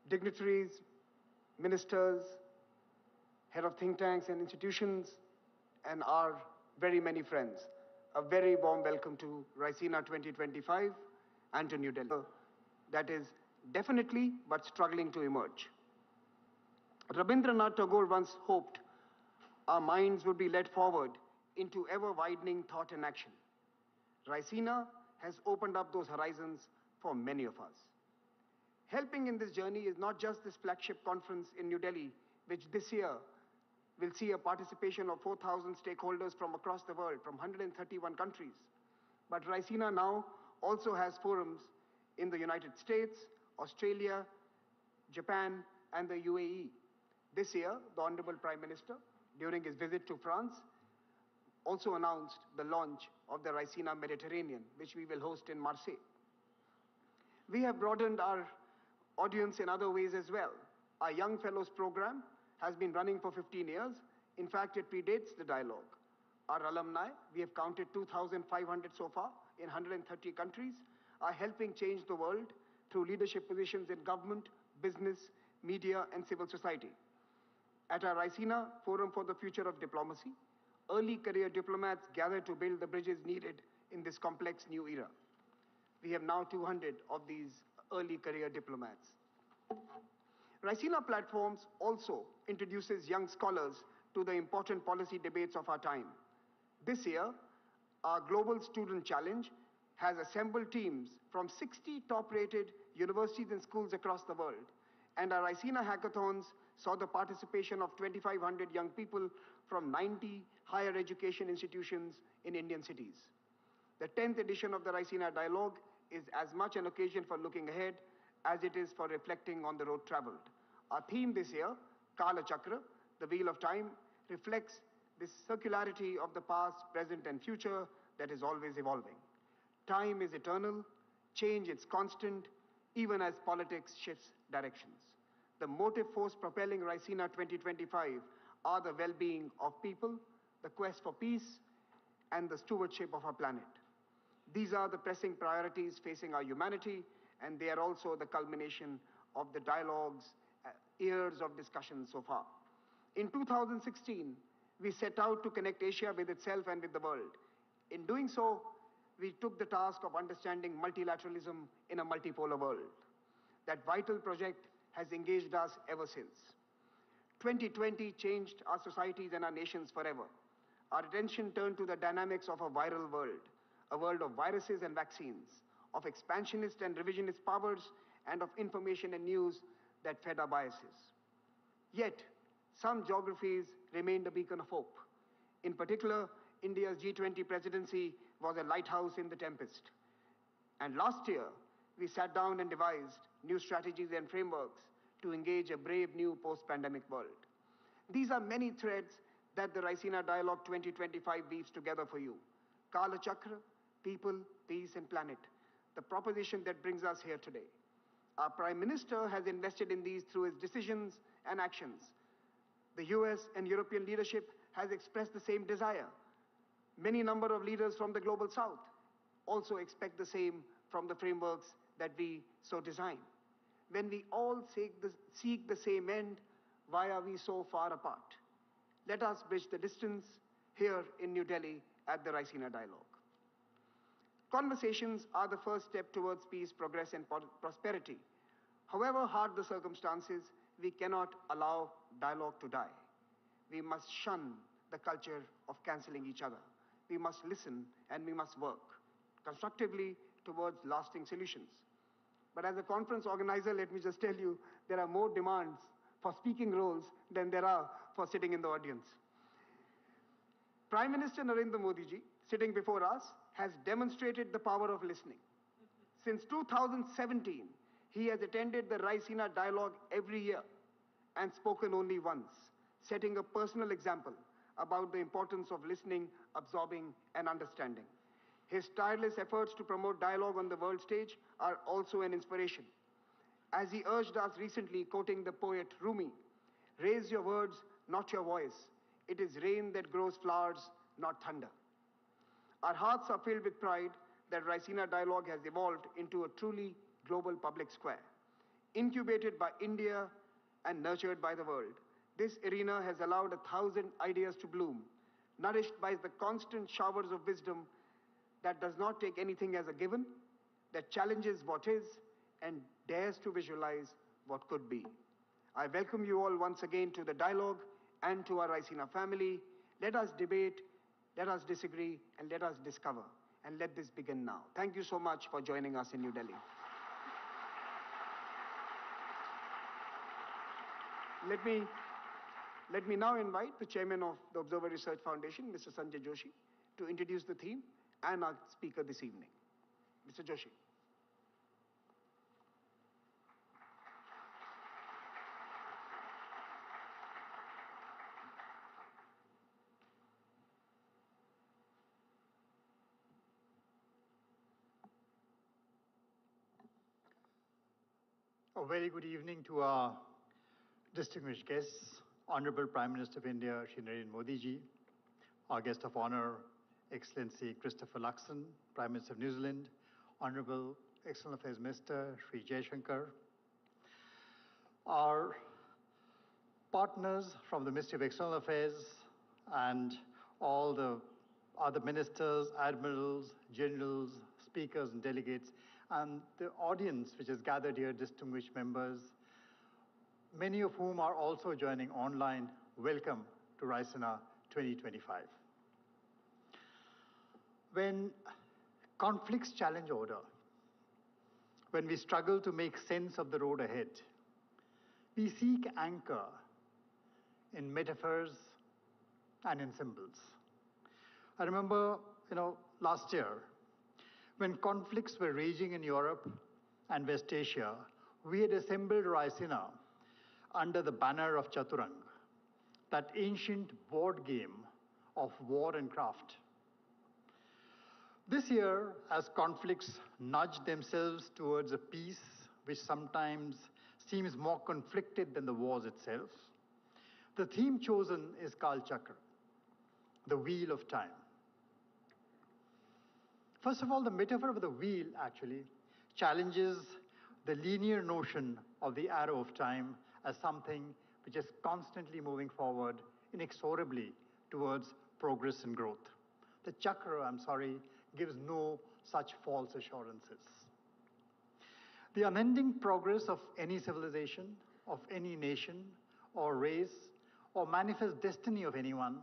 dignitaries, ministers, head of think tanks and institutions, and our very many friends. A very warm welcome to Raisina 2025 and to New Delhi. That is definitely but struggling to emerge. Rabindranath Tagore once hoped our minds would be led forward into ever-widening thought and action. Raisina has opened up those horizons for many of us. Helping in this journey is not just this flagship conference in New Delhi, which this year will see a participation of 4,000 stakeholders from across the world, from 131 countries. But Raisina now also has forums in the United States, Australia, Japan, and the UAE. This year, the Honorable Prime Minister, during his visit to France, also announced the launch of the Raisina Mediterranean, which we will host in Marseille. We have broadened our audience in other ways as well. Our Young Fellows program has been running for 15 years. In fact, it predates the dialogue. Our alumni, we have counted 2,500 so far in 130 countries, are helping change the world through leadership positions in government, business, media, and civil society. At our Raisina Forum for the Future of Diplomacy, early career diplomats gather to build the bridges needed in this complex new era. We have now 200 of these early career diplomats. Raisina Platforms also introduces young scholars to the important policy debates of our time. This year, our Global Student Challenge has assembled teams from 60 top-rated universities and schools across the world. And our Raisina Hackathons saw the participation of 2,500 young people from 90 higher education institutions in Indian cities. The 10th edition of the Raisina Dialogue is as much an occasion for looking ahead as it is for reflecting on the road traveled. Our theme this year, Kala Chakra, the Wheel of Time, reflects this circularity of the past, present, and future that is always evolving. Time is eternal, change is constant, even as politics shifts directions. The motive force propelling Raisina 2025 are the well-being of people, the quest for peace, and the stewardship of our planet. These are the pressing priorities facing our humanity, and they are also the culmination of the dialogues, years of discussion so far. In 2016, we set out to connect Asia with itself and with the world. In doing so, we took the task of understanding multilateralism in a multipolar world. That vital project has engaged us ever since. 2020 changed our societies and our nations forever. Our attention turned to the dynamics of a viral world, a world of viruses and vaccines, of expansionist and revisionist powers, and of information and news that fed our biases. Yet, some geographies remained a beacon of hope. In particular, India's G20 presidency was a lighthouse in the tempest. And last year, we sat down and devised new strategies and frameworks to engage a brave new post-pandemic world. These are many threads that the Raisina Dialogue 2025 weaves together for you. Kala Chakra, people, peace, and planet, the proposition that brings us here today. Our Prime Minister has invested in these through his decisions and actions. The US and European leadership has expressed the same desire. Many number of leaders from the Global South also expect the same from the frameworks that we so design. When we all seek the same end, why are we so far apart? Let us bridge the distance here in New Delhi at the Raisina Dialogue. Conversations are the first step towards peace, progress, and prosperity. However hard the circumstances, we cannot allow dialogue to die. We must shun the culture of canceling each other. We must listen and we must work constructively towards lasting solutions. But as a conference organizer, let me just tell you, there are more demands for speaking roles than there are for sitting in the audience. Prime Minister Narendra Modi ji, sitting before us, has demonstrated the power of listening. Since 2017, he has attended the Raisina Dialogue every year and spoken only once, setting a personal example about the importance of listening, absorbing, and understanding. His tireless efforts to promote dialogue on the world stage are also an inspiration. As he urged us recently, quoting the poet Rumi, "Raise your words, not your voice. It is rain that grows flowers, not thunder." Our hearts are filled with pride that Raisina Dialogue has evolved into a truly global public square. Incubated by India and nurtured by the world, this arena has allowed 1,000 ideas to bloom, nourished by the constant showers of wisdom that does not take anything as a given, that challenges what is, and dares to visualize what could be. I welcome you all once again to the dialogue and to our Raisina family. Let us debate, let us disagree, and let us discover. And let this begin now. Thank you so much for joining us in New Delhi. Let me now invite the chairman of the Observer Research Foundation, Mr. Sanjay Joshi, to introduce the theme and our speaker this evening. Mr. Joshi. A very good evening to our distinguished guests, Honorable Prime Minister of India, Shri Narendra Modi ji, our guest of honor, Excellency Christopher Luxon, Prime Minister of New Zealand, Honorable External Affairs Minister, Shri Jaishankar, our partners from the Ministry of External Affairs and all the other ministers, admirals, generals, speakers and delegates, and the audience which is gathered here, distinguished members, many of whom are also joining online. Welcome to Raisina 2025. When conflicts challenge order, when we struggle to make sense of the road ahead, we seek anchor in metaphors and in symbols. I remember, last year, when conflicts were raging in Europe and West Asia, we had assembled Raisina under the banner of Chaturang, that ancient board game of war and craft. This year, as conflicts nudge themselves towards a peace which sometimes seems more conflicted than the wars itself, the theme chosen is Kal Chakra, the wheel of time. First of all, the metaphor of the wheel actually challenges the linear notion of the arrow of time as something which is constantly moving forward inexorably towards progress and growth. The chakra, gives no such false assurances. The unending progress of any civilization, of any nation or race, or manifest destiny of anyone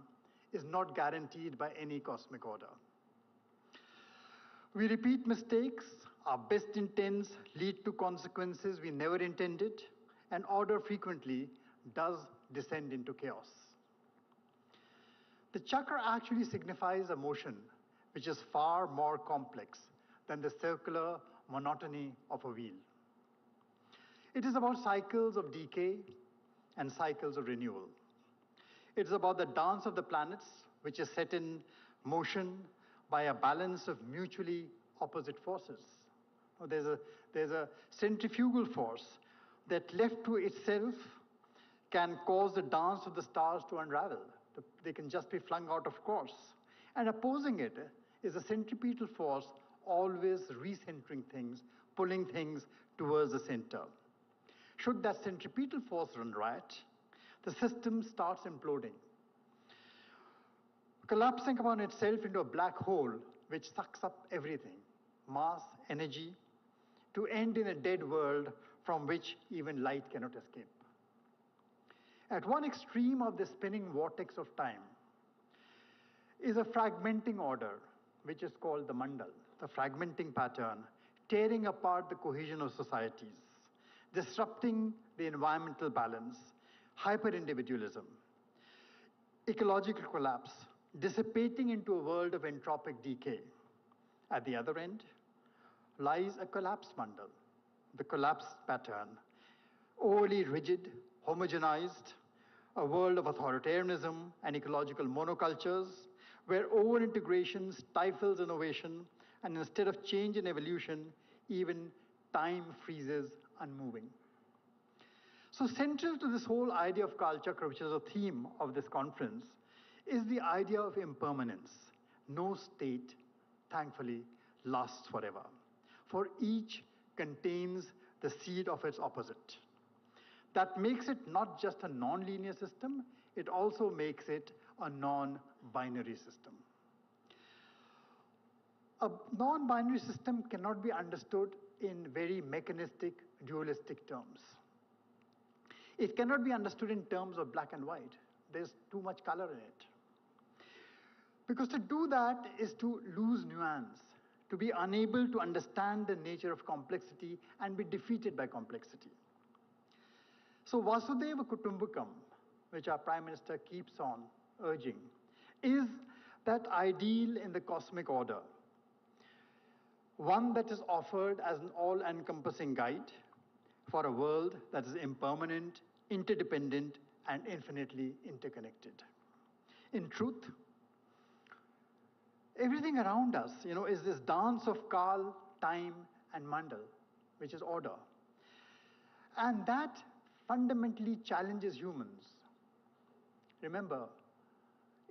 is not guaranteed by any cosmic order. We repeat mistakes, our best intents lead to consequences we never intended, and order frequently does descend into chaos. The chakra actually signifies a motion which is far more complex than the circular monotony of a wheel. It is about cycles of decay and cycles of renewal. It is about the dance of the planets, which is set in motion by a balance of mutually opposite forces. There's a centrifugal force that, left to itself, can cause the dance of the stars to unravel. They can just be flung out of course. And opposing it is a centripetal force, always recentering things, pulling things towards the center. Should that centripetal force run riot, the system starts imploding, collapsing upon itself into a black hole which sucks up everything, mass, energy, to end in a dead world from which even light cannot escape. At one extreme of the spinning vortex of time is a fragmenting order, which is called the mandal, the fragmenting pattern, tearing apart the cohesion of societies, disrupting the environmental balance, hyper-individualism, ecological collapse, dissipating into a world of entropic decay. At the other end lies a collapse mandal, the collapse pattern, overly rigid, homogenized, a world of authoritarianism and ecological monocultures, where over-integration stifles innovation, and instead of change and evolution, even time freezes unmoving. So central to this whole idea of Kal Chakra, which is a theme of this conference, is the idea of impermanence. No state, thankfully, lasts forever. For each contains the the seed of its opposite. That makes it not just a non-linear system, it also makes it a non-binary system. A non-binary system cannot be understood in very mechanistic, dualistic terms. It cannot be understood in terms of black and white. There's too much color in it. Because to do that is to lose nuance, to be unable to understand the nature of complexity and be defeated by complexity. So Vasudeva Kutumbakam, which our Prime Minister keeps on urging, is that ideal in the cosmic order. One that is offered as an all-encompassing guide for a world that is impermanent, interdependent, and infinitely interconnected. In truth, everything around us, is this dance of Kal, time, and Mandal, which is order. And that fundamentally challenges humans. Remember,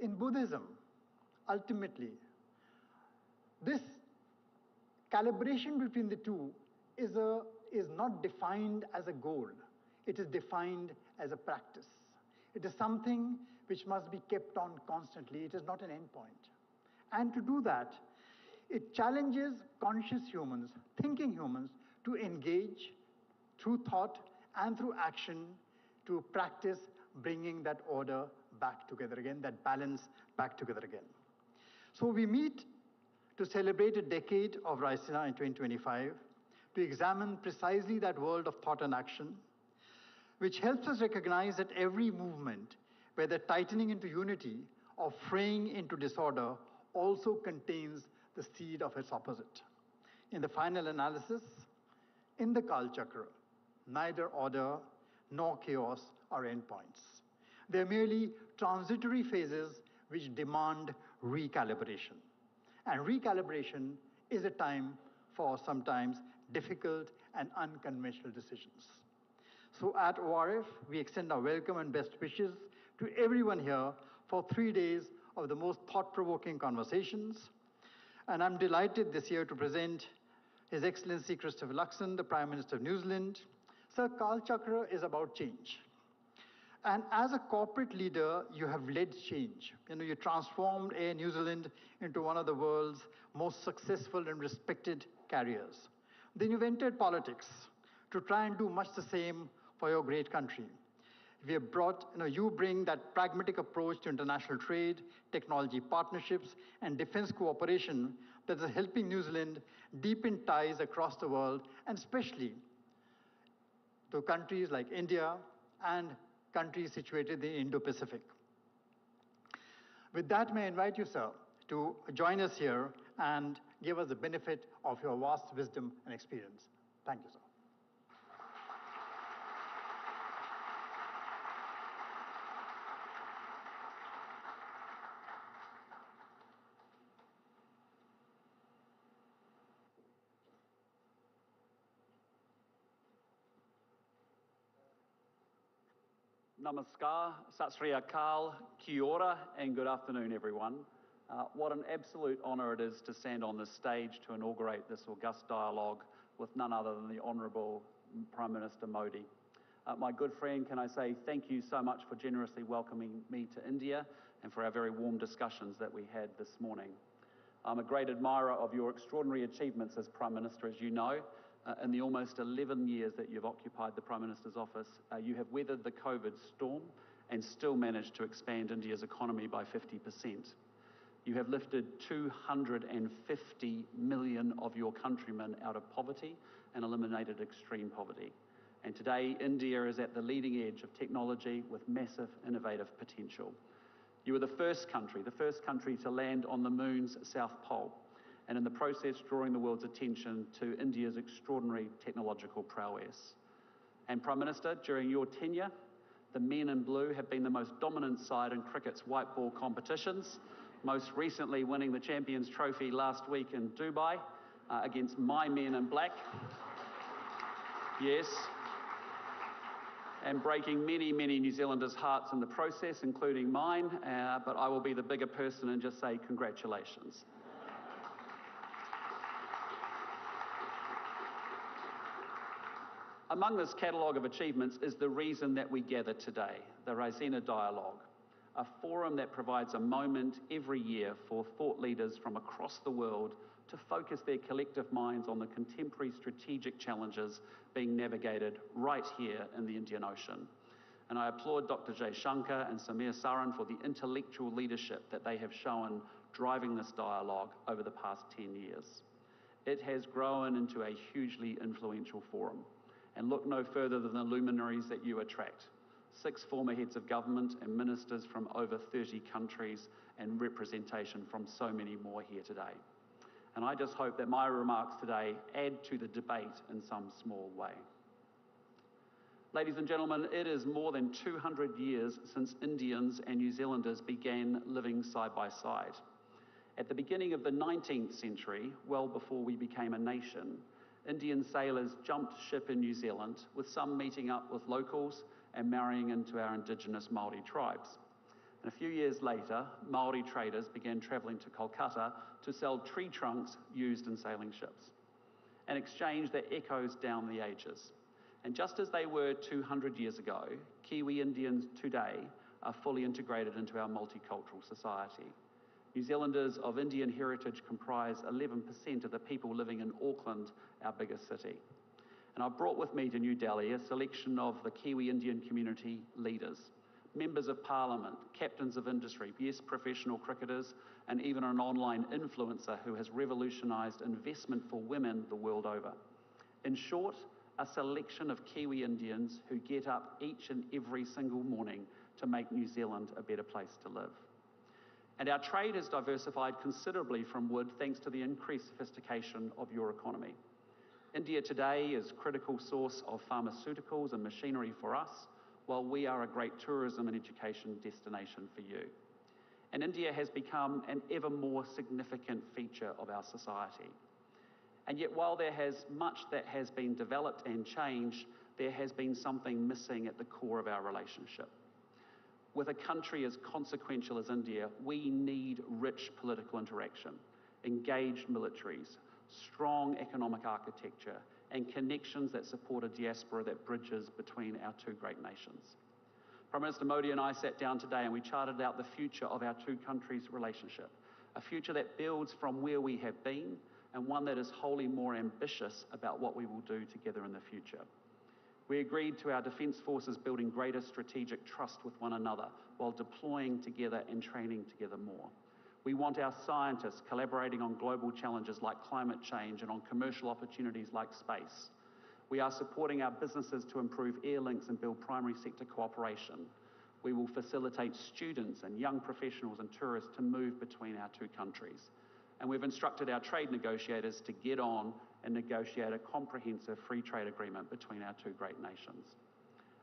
in Buddhism, ultimately, this calibration between the two is not defined as a goal. It is defined as a practice. It is something which must be kept on constantly. It is not an endpoint. And to do that, it challenges conscious humans, thinking humans, to engage through thought and through action to practice bringing that order back together again, that balance back together again. So we meet to celebrate a decade of Raisina in 2025, to examine precisely that world of thought and action, which helps us recognize that every movement, whether tightening into unity or fraying into disorder, also contains the seed of its opposite. In the final analysis, in the Kal Chakra, neither order nor chaos are endpoints. They're merely transitory phases which demand recalibration. And recalibration is a time for sometimes difficult and unconventional decisions. So at ORF, we extend our welcome and best wishes to everyone here for 3 days of the most thought-provoking conversations. And I'm delighted this year to present His Excellency Christopher Luxon, the Prime Minister of New Zealand. Sir, Kal Chakra is about change. And as a corporate leader, you have led change. You transformed Air New Zealand into one of the world's most successful and respected carriers. Then you've entered politics to try and do much the same for your great country. We have brought, you bring that pragmatic approach to international trade, technology partnerships, and defense cooperation that is helping New Zealand deepen ties across the world, and especially to countries like India and countries situated in the Indo-Pacific. With that, may I invite you, sir, to join us here and give us the benefit of your vast wisdom and experience. Thank you, sir. Namaskar, Sat Sri Akal, Kia ora, and good afternoon, everyone. What an absolute honour it is to stand on this stage to inaugurate this august dialogue with none other than the Honourable Prime Minister Modi. My good friend, can I say thank you so much for generously welcoming me to India and for our very warm discussions that we had this morning. I'm a great admirer of your extraordinary achievements as Prime Minister, as you know. In the almost 11 years that you've occupied the Prime Minister's office, you have weathered the COVID storm and still managed to expand India's economy by 50%. You have lifted 250 million of your countrymen out of poverty and eliminated extreme poverty. And today, India is at the leading edge of technology with massive innovative potential. You were the first country to land on the moon's south pole, and in the process drawing the world's attention to India's extraordinary technological prowess. And Prime Minister, during your tenure, the men in blue have been the most dominant side in cricket's white ball competitions, most recently winning the Champions Trophy last week in Dubai against my men in black. Yes. And breaking many, many New Zealanders' hearts in the process, including mine, but I will be the bigger person and just say congratulations. Among this catalogue of achievements is the reason that we gather today, the Raisina Dialogue, a forum that provides a moment every year for thought leaders from across the world to focus their collective minds on the contemporary strategic challenges being navigated right here in the Indian Ocean. And I applaud Dr. Jay Shankar and Samir Saran for the intellectual leadership that they have shown driving this dialogue over the past 10 years. It has grown into a hugely influential forum. And look no further than the luminaries that you attract. 6 former heads of government and ministers from over 30 countries and representation from so many more here today. And I just hope that my remarks today add to the debate in some small way. Ladies and gentlemen, it is more than 200 years since Indians and New Zealanders began living side by side. At the beginning of the 19th century, well before we became a nation, Indian sailors jumped ship in New Zealand, with some meeting up with locals and marrying into our indigenous Maori tribes. And a few years later, Maori traders began travelling to Kolkata to sell tree trunks used in sailing ships, an exchange that echoes down the ages. And just as they were 200 years ago, Kiwi Indians today are fully integrated into our multicultural society. New Zealanders of Indian heritage comprise 11% of the people living in Auckland, our biggest city. And I've brought with me to New Delhi a selection of the Kiwi Indian community leaders, members of parliament, captains of industry, yes, professional cricketers, and even an online influencer who has revolutionised investment for women the world over. In short, a selection of Kiwi Indians who get up each and every single morning to make New Zealand a better place to live. And our trade has diversified considerably from wood thanks to the increased sophistication of your economy. India today is a critical source of pharmaceuticals and machinery for us, while we are a great tourism and education destination for you. And India has become an ever more significant feature of our society. And yet, while there has much that has been developed and changed, there has been something missing at the core of our relationship. With a country as consequential as India, we need rich political interaction, engaged militaries, strong economic architecture, and connections that support a diaspora that bridges between our two great nations. Prime Minister Modi and I sat down today and we charted out the future of our two countries' relationship, a future that builds from where we have been and one that is wholly more ambitious about what we will do together in the future. We agreed to our defence forces building greater strategic trust with one another while deploying together and training together more. We want our scientists collaborating on global challenges like climate change and on commercial opportunities like space. We are supporting our businesses to improve air links and build primary sector cooperation. We will facilitate students and young professionals and tourists to move between our two countries. And we've instructed our trade negotiators to get on and negotiate a comprehensive free trade agreement between our two great nations.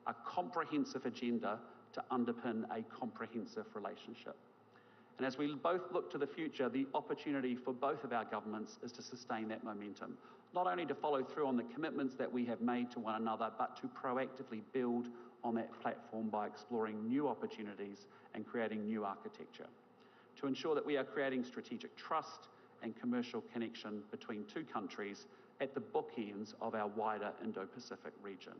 A comprehensive agenda to underpin a comprehensive relationship. And as we both look to the future, the opportunity for both of our governments is to sustain that momentum, not only to follow through on the commitments that we have made to one another, but to proactively build on that platform by exploring new opportunities and creating new architecture, to ensure that we are creating strategic trust and commercial connection between two countries at the bookends of our wider Indo-Pacific region.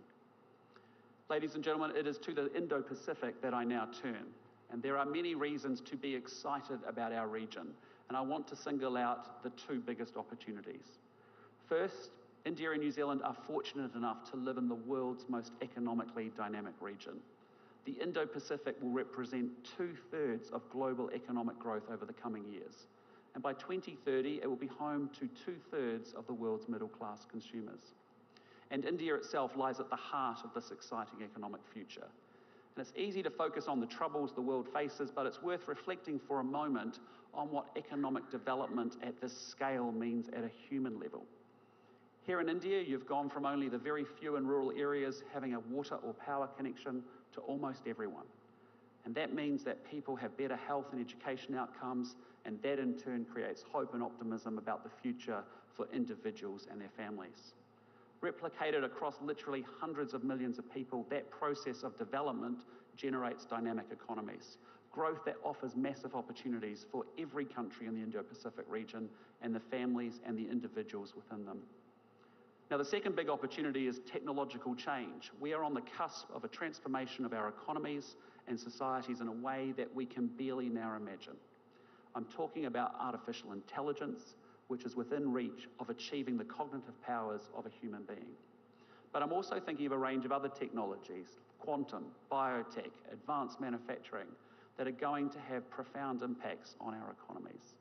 Ladies and gentlemen, it is to the Indo-Pacific that I now turn. And there are many reasons to be excited about our region, and I want to single out the two biggest opportunities. First, India and New Zealand are fortunate enough to live in the world's most economically dynamic region. The Indo-Pacific will represent 2/3 of global economic growth over the coming years. And by 2030, it will be home to 2/3 of the world's middle-class consumers. And India itself lies at the heart of this exciting economic future. And it's easy to focus on the troubles the world faces, but it's worth reflecting for a moment on what economic development at this scale means at a human level. Here in India, you've gone from only the very few in rural areas having a water or power connection to almost everyone. And that means that people have better health and education outcomes, and that in turn creates hope and optimism about the future for individuals and their families. Replicated across literally hundreds of millions of people, that process of development generates dynamic economies, growth that offers massive opportunities for every country in the Indo-Pacific region and the families and the individuals within them. Now, the second big opportunity is technological change. We are on the cusp of a transformation of our economies and societies in a way that we can barely now imagine. I'm talking about artificial intelligence, which is within reach of achieving the cognitive powers of a human being. But I'm also thinking of a range of other technologies, quantum, biotech, advanced manufacturing, that are going to have profound impacts on our economies.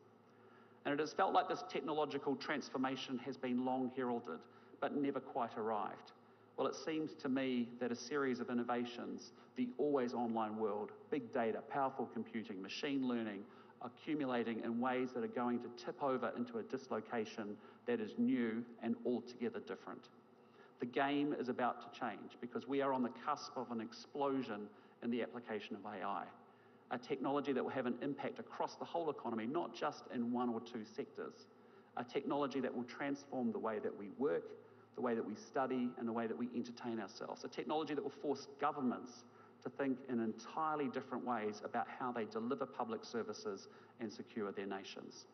And it has felt like this technological transformation has been long heralded, but never quite arrived. Well, it seems to me that a series of innovations, the always online world, big data, powerful computing, machine learning, accumulating in ways that are going to tip over into a dislocation that is new and altogether different. The game is about to change because we are on the cusp of an explosion in the application of AI, a technology that will have an impact across the whole economy, not just in one or two sectors, a technology that will transform the way that we work, the way that we study, and the way that we entertain ourselves, a technology that will force governments to think in entirely different ways about how they deliver public services and secure their nations.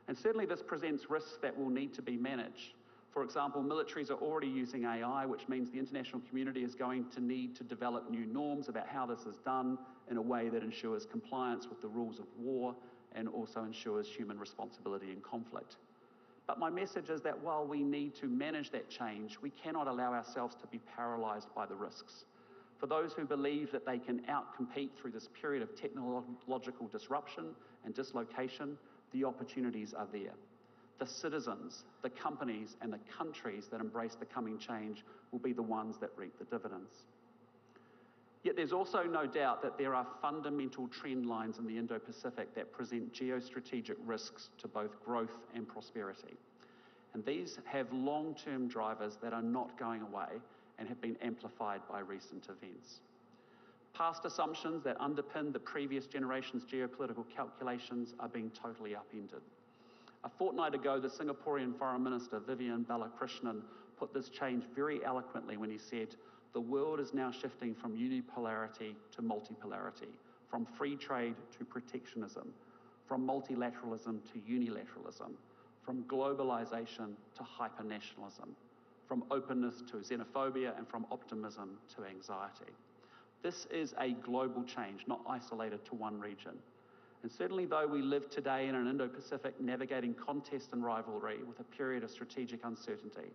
And certainly this presents risks that will need to be managed. For example, militaries are already using AI, which means the international community is going to need to develop new norms about how this is done in a way that ensures compliance with the rules of war and also ensures human responsibility in conflict. But my message is that while we need to manage that change, we cannot allow ourselves to be paralysed by the risks. For those who believe that they can outcompete through this period of technological disruption and dislocation, the opportunities are there. The citizens, the companies, and the countries that embrace the coming change will be the ones that reap the dividends. Yet there's also no doubt that there are fundamental trend lines in the Indo-Pacific that present geostrategic risks to both growth and prosperity. And these have long-term drivers that are not going away and have been amplified by recent events. Past assumptions that underpin the previous generation's geopolitical calculations are being totally upended. A fortnight ago, the Singaporean Foreign Minister, Vivian Balakrishnan, put this change very eloquently when he said, "The world is now shifting from unipolarity to multipolarity, from free trade to protectionism, from multilateralism to unilateralism, from globalization to hypernationalism, from openness to xenophobia, and from optimism to anxiety." This is a global change, not isolated to one region. And certainly though we live today in an Indo-Pacific navigating contest and rivalry with a period of strategic uncertainty,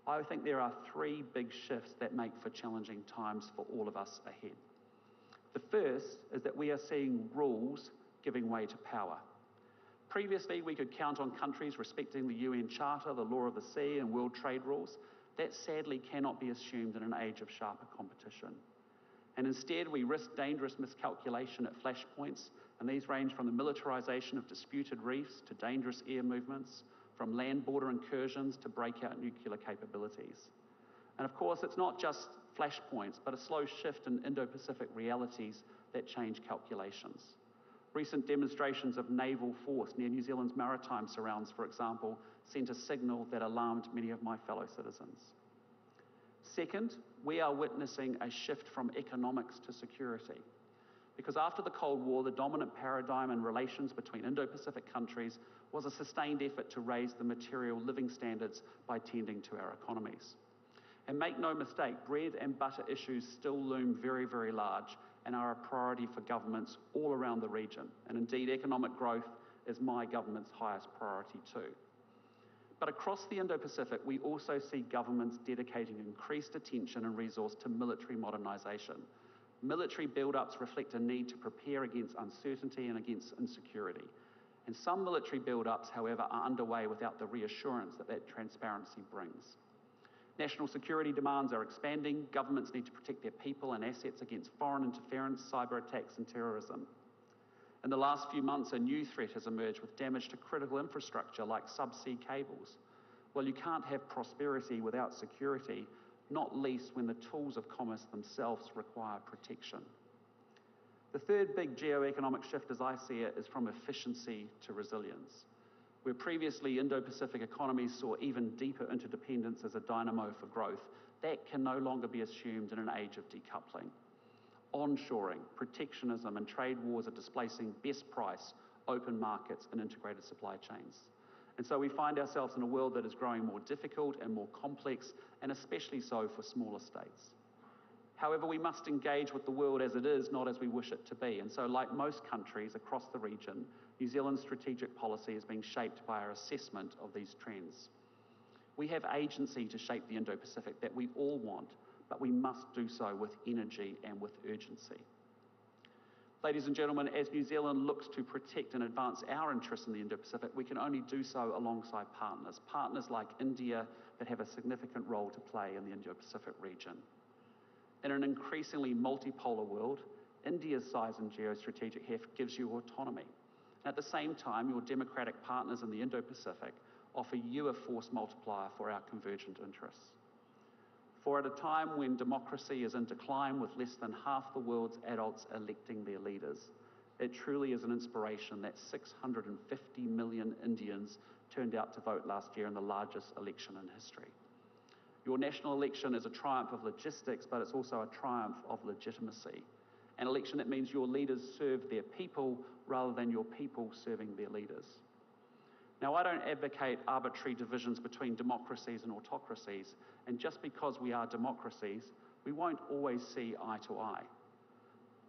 I think there are three big shifts that make for challenging times for all of us ahead. The first is that we are seeing rules giving way to power. Previously, we could count on countries respecting the UN Charter, the law of the sea, and world trade rules. That sadly cannot be assumed in an age of sharper competition. And instead, we risk dangerous miscalculation at flashpoints, and these range from the militarization of disputed reefs to dangerous air movements, from land border incursions to breakout nuclear capabilities. And of course, it's not just flashpoints, but a slow shift in Indo-Pacific realities that change calculations. Recent demonstrations of naval force near New Zealand's maritime surrounds, for example, sent a signal that alarmed many of my fellow citizens. Second, we are witnessing a shift from economics to security. Because after the Cold War, the dominant paradigm in relations between Indo-Pacific countries was a sustained effort to raise the material living standards by tending to our economies. And make no mistake, bread and butter issues still loom very, very large and are a priority for governments all around the region. And indeed, economic growth is my government's highest priority too. But across the Indo-Pacific, we also see governments dedicating increased attention and resource to military modernisation. Military build-ups reflect a need to prepare against uncertainty and against insecurity. And some military build-ups, however, are underway without the reassurance that transparency brings. National security demands are expanding. Governments need to protect their people and assets against foreign interference, cyber attacks, and terrorism. In the last few months, a new threat has emerged with damage to critical infrastructure like subsea cables. Well, you can't have prosperity without security, not least when the tools of commerce themselves require protection. The third big geo-economic shift, as I see it, is from efficiency to resilience. Where previously Indo-Pacific economies saw even deeper interdependence as a dynamo for growth, that can no longer be assumed in an age of decoupling. Onshoring, protectionism, and trade wars are displacing best price, open markets, and integrated supply chains. And so we find ourselves in a world that is growing more difficult and more complex, and especially so for smaller states. However, we must engage with the world as it is, not as we wish it to be. And so, like most countries across the region, New Zealand's strategic policy is being shaped by our assessment of these trends. We have agency to shape the Indo-Pacific that we all want, but we must do so with energy and with urgency. Ladies and gentlemen, as New Zealand looks to protect and advance our interests in the Indo-Pacific, we can only do so alongside partners like India that have a significant role to play in the Indo-Pacific region. In an increasingly multipolar world, India's size and geostrategic heft gives you autonomy. And at the same time, your democratic partners in the Indo-Pacific offer you a force multiplier for our convergent interests. For at a time when democracy is in decline with less than half the world's adults electing their leaders, it truly is an inspiration that 650 million Indians turned out to vote last year in the largest election in history. Your national election is a triumph of logistics, but it's also a triumph of legitimacy. An election that means your leaders serve their people rather than your people serving their leaders. Now, I don't advocate arbitrary divisions between democracies and autocracies, and just because we are democracies, we won't always see eye to eye.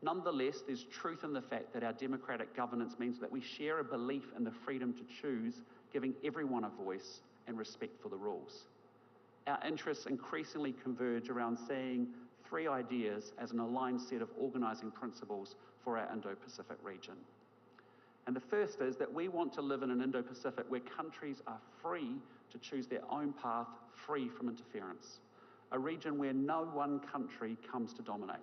Nonetheless, there's truth in the fact that our democratic governance means that we share a belief in the freedom to choose, giving everyone a voice and respect for the rules. Our interests increasingly converge around seeing three ideas as an aligned set of organising principles for our Indo-Pacific region. And the first is that we want to live in an Indo-Pacific where countries are free to choose their own path, free from interference. A region where no one country comes to dominate.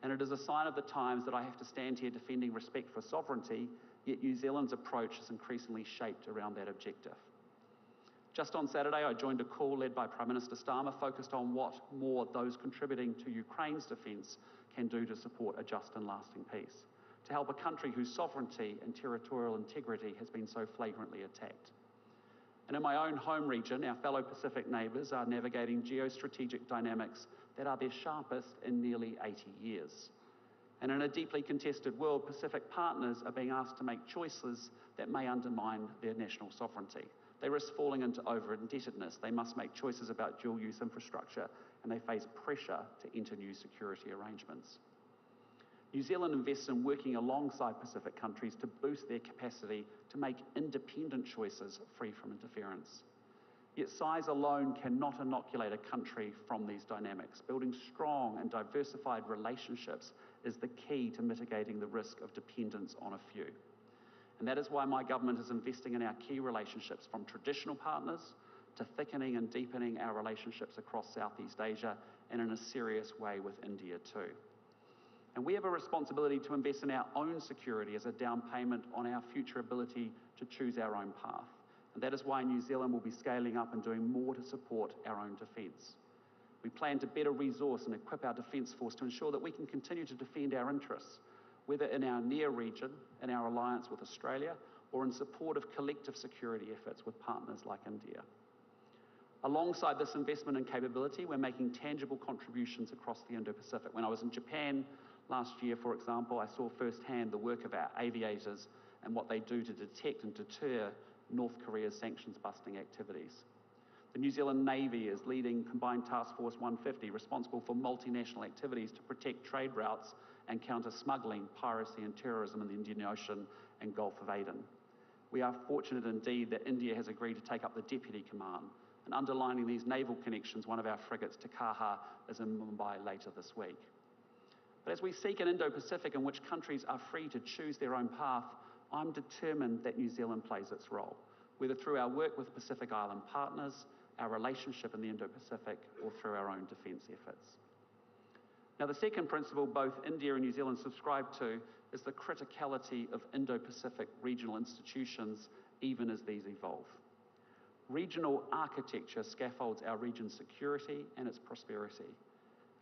And it is a sign of the times that I have to stand here defending respect for sovereignty, yet New Zealand's approach is increasingly shaped around that objective. Just on Saturday, I joined a call led by Prime Minister Starmer focused on what more those contributing to Ukraine's defence can do to support a just and lasting peace, to help a country whose sovereignty and territorial integrity has been so flagrantly attacked. And in my own home region, our fellow Pacific neighbours are navigating geostrategic dynamics that are their sharpest in nearly 80 years. And in a deeply contested world, Pacific partners are being asked to make choices that may undermine their national sovereignty. They risk falling into over-indebtedness. They must make choices about dual-use infrastructure, and they face pressure to enter new security arrangements. New Zealand invests in working alongside Pacific countries to boost their capacity to make independent choices free from interference. Yet size alone cannot inoculate a country from these dynamics. Building strong and diversified relationships is the key to mitigating the risk of dependence on a few. And that is why my government is investing in our key relationships, from traditional partners to thickening and deepening our relationships across Southeast Asia, and in a serious way with India too. And we have a responsibility to invest in our own security as a down payment on our future ability to choose our own path. And that is why New Zealand will be scaling up and doing more to support our own defence. We plan to better resource and equip our defence force to ensure that we can continue to defend our interests, whether in our near region, in our alliance with Australia, or in support of collective security efforts with partners like India. Alongside this investment in capability, we're making tangible contributions across the Indo-Pacific. When I was in Japan last year, for example, I saw firsthand the work of our aviators and what they do to detect and deter North Korea's sanctions-busting activities. The New Zealand Navy is leading Combined Task Force 150, responsible for multinational activities to protect trade routes and counter smuggling, piracy and terrorism in the Indian Ocean and Gulf of Aden. We are fortunate indeed that India has agreed to take up the deputy command. And underlining these naval connections, one of our frigates, Takaha, is in Mumbai later this week. But as we seek an Indo-Pacific in which countries are free to choose their own path, I'm determined that New Zealand plays its role, whether through our work with Pacific Island partners, our relationship in the Indo-Pacific, or through our own defence efforts. Now, the second principle both India and New Zealand subscribe to is the criticality of Indo-Pacific regional institutions, even as these evolve. Regional architecture scaffolds our region's security and its prosperity.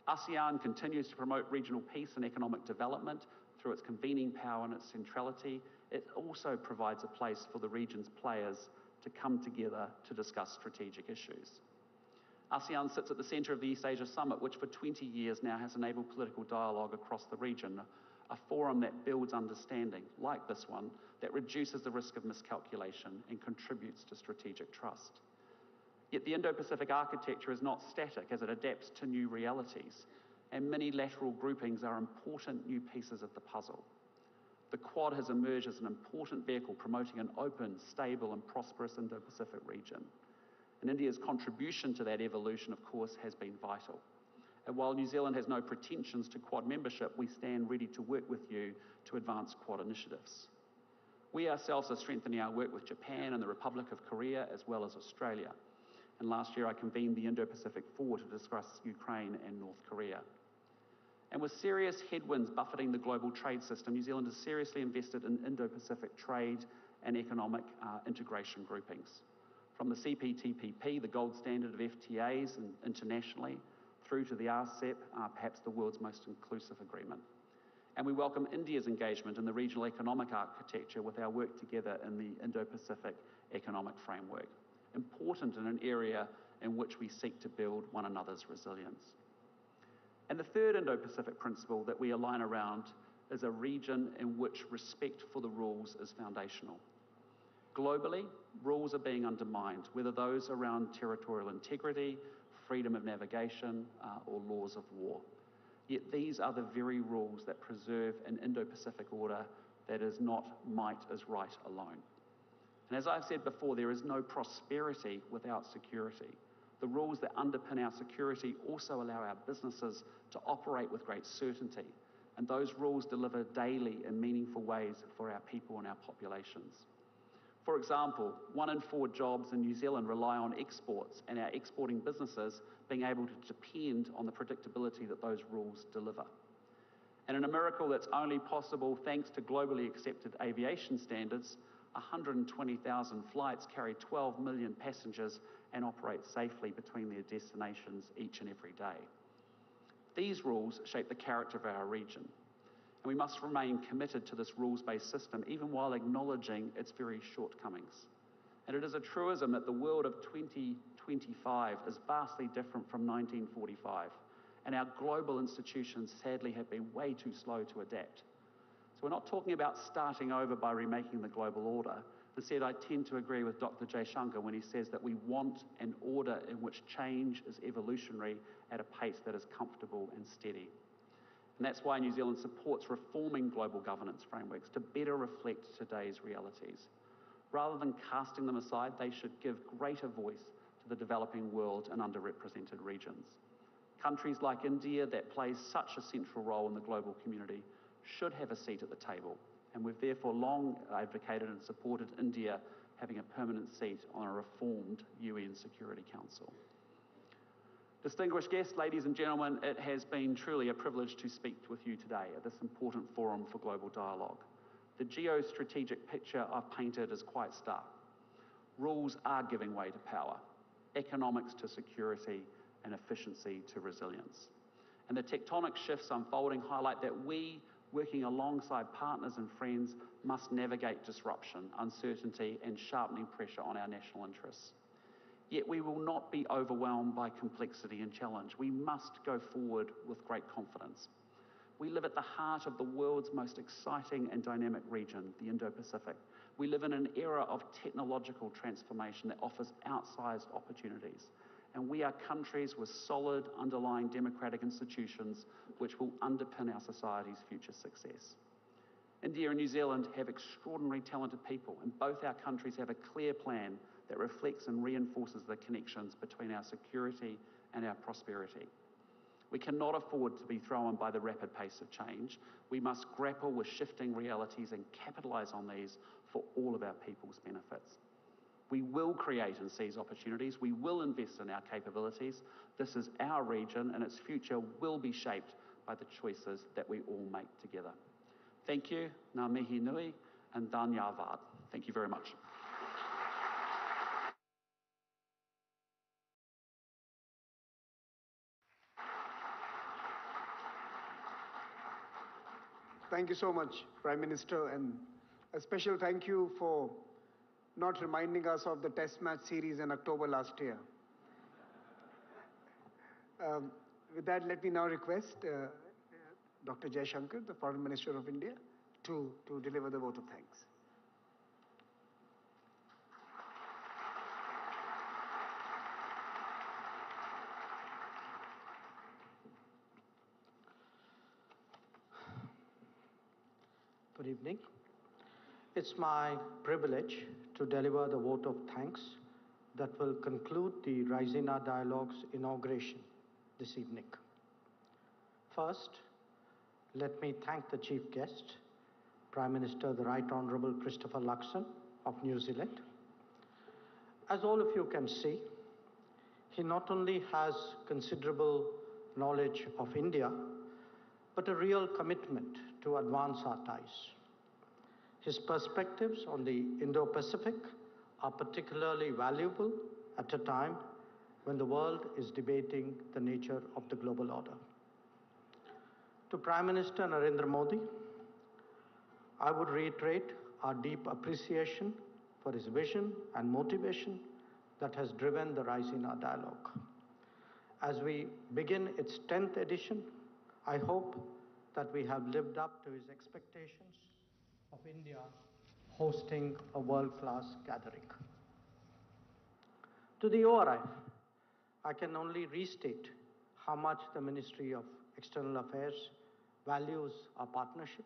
ASEAN continues to promote regional peace and economic development through its convening power and its centrality. It also provides a place for the region's players to come together to discuss strategic issues. ASEAN sits at the centre of the East Asia Summit, which for 20 years now has enabled political dialogue across the region. a forum that builds understanding, like this one, that reduces the risk of miscalculation and contributes to strategic trust. Yet the Indo-Pacific architecture is not static as it adapts to new realities, and many-lateral groupings are important new pieces of the puzzle. The Quad has emerged as an important vehicle promoting an open, stable and prosperous Indo-Pacific region. And India's contribution to that evolution, of course, has been vital. And while New Zealand has no pretensions to Quad membership, we stand ready to work with you to advance Quad initiatives. We ourselves are strengthening our work with Japan and the Republic of Korea, as well as Australia. And last year I convened the Indo-Pacific Four to discuss Ukraine and North Korea. And with serious headwinds buffeting the global trade system, New Zealand has seriously invested in Indo-Pacific trade and economic integration groupings. From the CPTPP, the gold standard of FTAs and internationally, through to the RCEP, perhaps the world's most inclusive agreement. And we welcome India's engagement in the regional economic architecture with our work together in the Indo-Pacific Economic Framework, important in an area in which we seek to build one another's resilience. And the third Indo-Pacific principle that we align around is a region in which respect for the rules is foundational. Globally, rules are being undermined, whether those around territorial integrity, freedom of navigation, or laws of war. Yet these are the very rules that preserve an Indo-Pacific order that is not might is right alone. And as I've said before, there is no prosperity without security. The rules that underpin our security also allow our businesses to operate with great certainty, and those rules deliver daily in meaningful ways for our people and our populations. For example, 1 in 4 jobs in New Zealand rely on exports, and our exporting businesses being able to depend on the predictability that those rules deliver. And in a miracle that's only possible thanks to globally accepted aviation standards, 120,000 flights carry 12 million passengers and operate safely between their destinations each and every day. These rules shape the character of our region, and we must remain committed to this rules-based system even while acknowledging its very shortcomings. And it is a truism that the world of 2025 is vastly different from 1945, and our global institutions sadly have been way too slow to adapt. So we're not talking about starting over by remaking the global order. Instead, I tend to agree with Dr. Jaishankar when he says that we want an order in which change is evolutionary at a pace that is comfortable and steady. And that's why New Zealand supports reforming global governance frameworks to better reflect today's realities. Rather than casting them aside, they should give greater voice to the developing world and underrepresented regions. Countries like India, that plays such a central role in the global community, should have a seat at the table, and we've therefore long advocated and supported India having a permanent seat on a reformed UN Security Council. Distinguished guests, ladies and gentlemen, it has been truly a privilege to speak with you today at this important forum for global dialogue. The geostrategic picture I've painted is quite stark. Rules are giving way to power, economics to security, and efficiency to resilience. And the tectonic shifts unfolding highlight that we, working alongside partners and friends, must navigate disruption, uncertainty, and sharpening pressure on our national interests. Yet we will not be overwhelmed by complexity and challenge. We must go forward with great confidence. We live at the heart of the world's most exciting and dynamic region, the Indo-Pacific. We live in an era of technological transformation that offers outsized opportunities. And we are countries with solid underlying democratic institutions which will underpin our society's future success. India and New Zealand have extraordinarily talented people, and both our countries have a clear plan that reflects and reinforces the connections between our security and our prosperity. We cannot afford to be thrown by the rapid pace of change. We must grapple with shifting realities and capitalise on these for all of our people's benefits. We will create and seize opportunities. We will invest in our capabilities. This is our region, and its future will be shaped by the choices that we all make together. Thank you, ngā mihi nui, and dhanyavad. Thank you very much. Thank you so much, Prime Minister, and a special thank you for not reminding us of the Test match series in October last year. With that, let me now request Dr. Jaishankar, the Foreign Minister of India, to deliver the vote of thanks. Good evening. It's my privilege to deliver the vote of thanks that will conclude the Raisina Dialogue's inauguration this evening. First, let me thank the chief guest, Prime Minister the Right Honourable Christopher Luxon of New Zealand. As all of you can see, he not only has considerable knowledge of India, but a real commitment to advance our ties. His perspectives on the Indo-Pacific are particularly valuable at a time when the world is debating the nature of the global order. To Prime Minister Narendra Modi, I would reiterate our deep appreciation for his vision and motivation that has driven the Raisina Dialogue. As we begin its 10th edition, I hope that we have lived up to his expectations of India hosting a world-class gathering. To the ORI, I can only restate how much the Ministry of External Affairs values our partnership,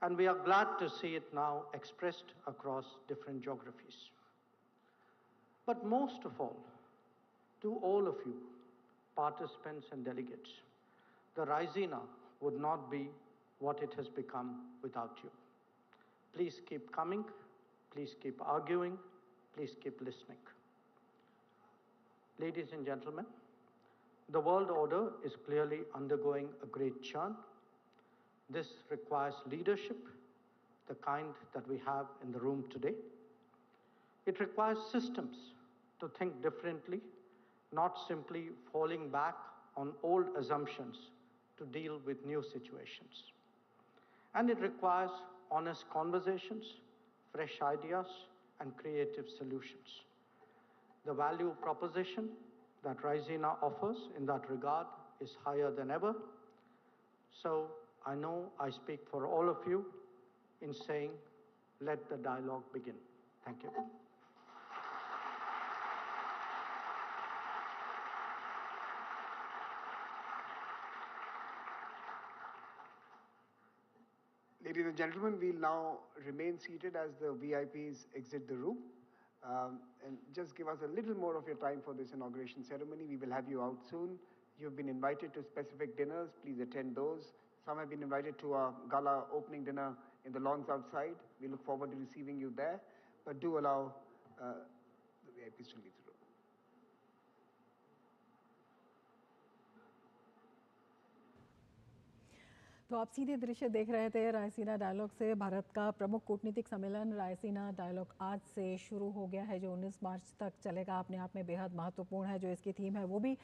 and we are glad to see it now expressed across different geographies. But most of all, to all of you, participants and delegates, the Raisina would not be what it has become without you. Please keep coming, please keep arguing, please keep listening. Ladies and gentlemen, the world order is clearly undergoing a great churn. This requires leadership, the kind that we have in the room today. It requires systems to think differently, not simply falling back on old assumptions to deal with new situations. And it requires honest conversations, fresh ideas, and creative solutions. The value proposition that Raisina offers in that regard is higher than ever. So I know I speak for all of you in saying, let the dialogue begin. Thank you. Ladies and gentlemen, we'll now remain seated as the VIPs exit the room. And just give us a little more of your time for this inauguration ceremony. We will have you out soon. You've been invited to specific dinners. Please attend those. Some have been invited to our gala opening dinner in the lawns outside. We look forward to receiving you there. But do allow the VIPs to leave the room. तो आप सीधे दृश्य देख रहे थे Raisina dialogue से। भारत का प्रमुख कूटनीतिक सम्मेलन रायसीना डायलॉग आज से शुरू हो गया है, जो 19 मार्च तक चलेगा। अपने आप में बेहद महत्वपूर्ण है। जो इसकी थीम है वो भी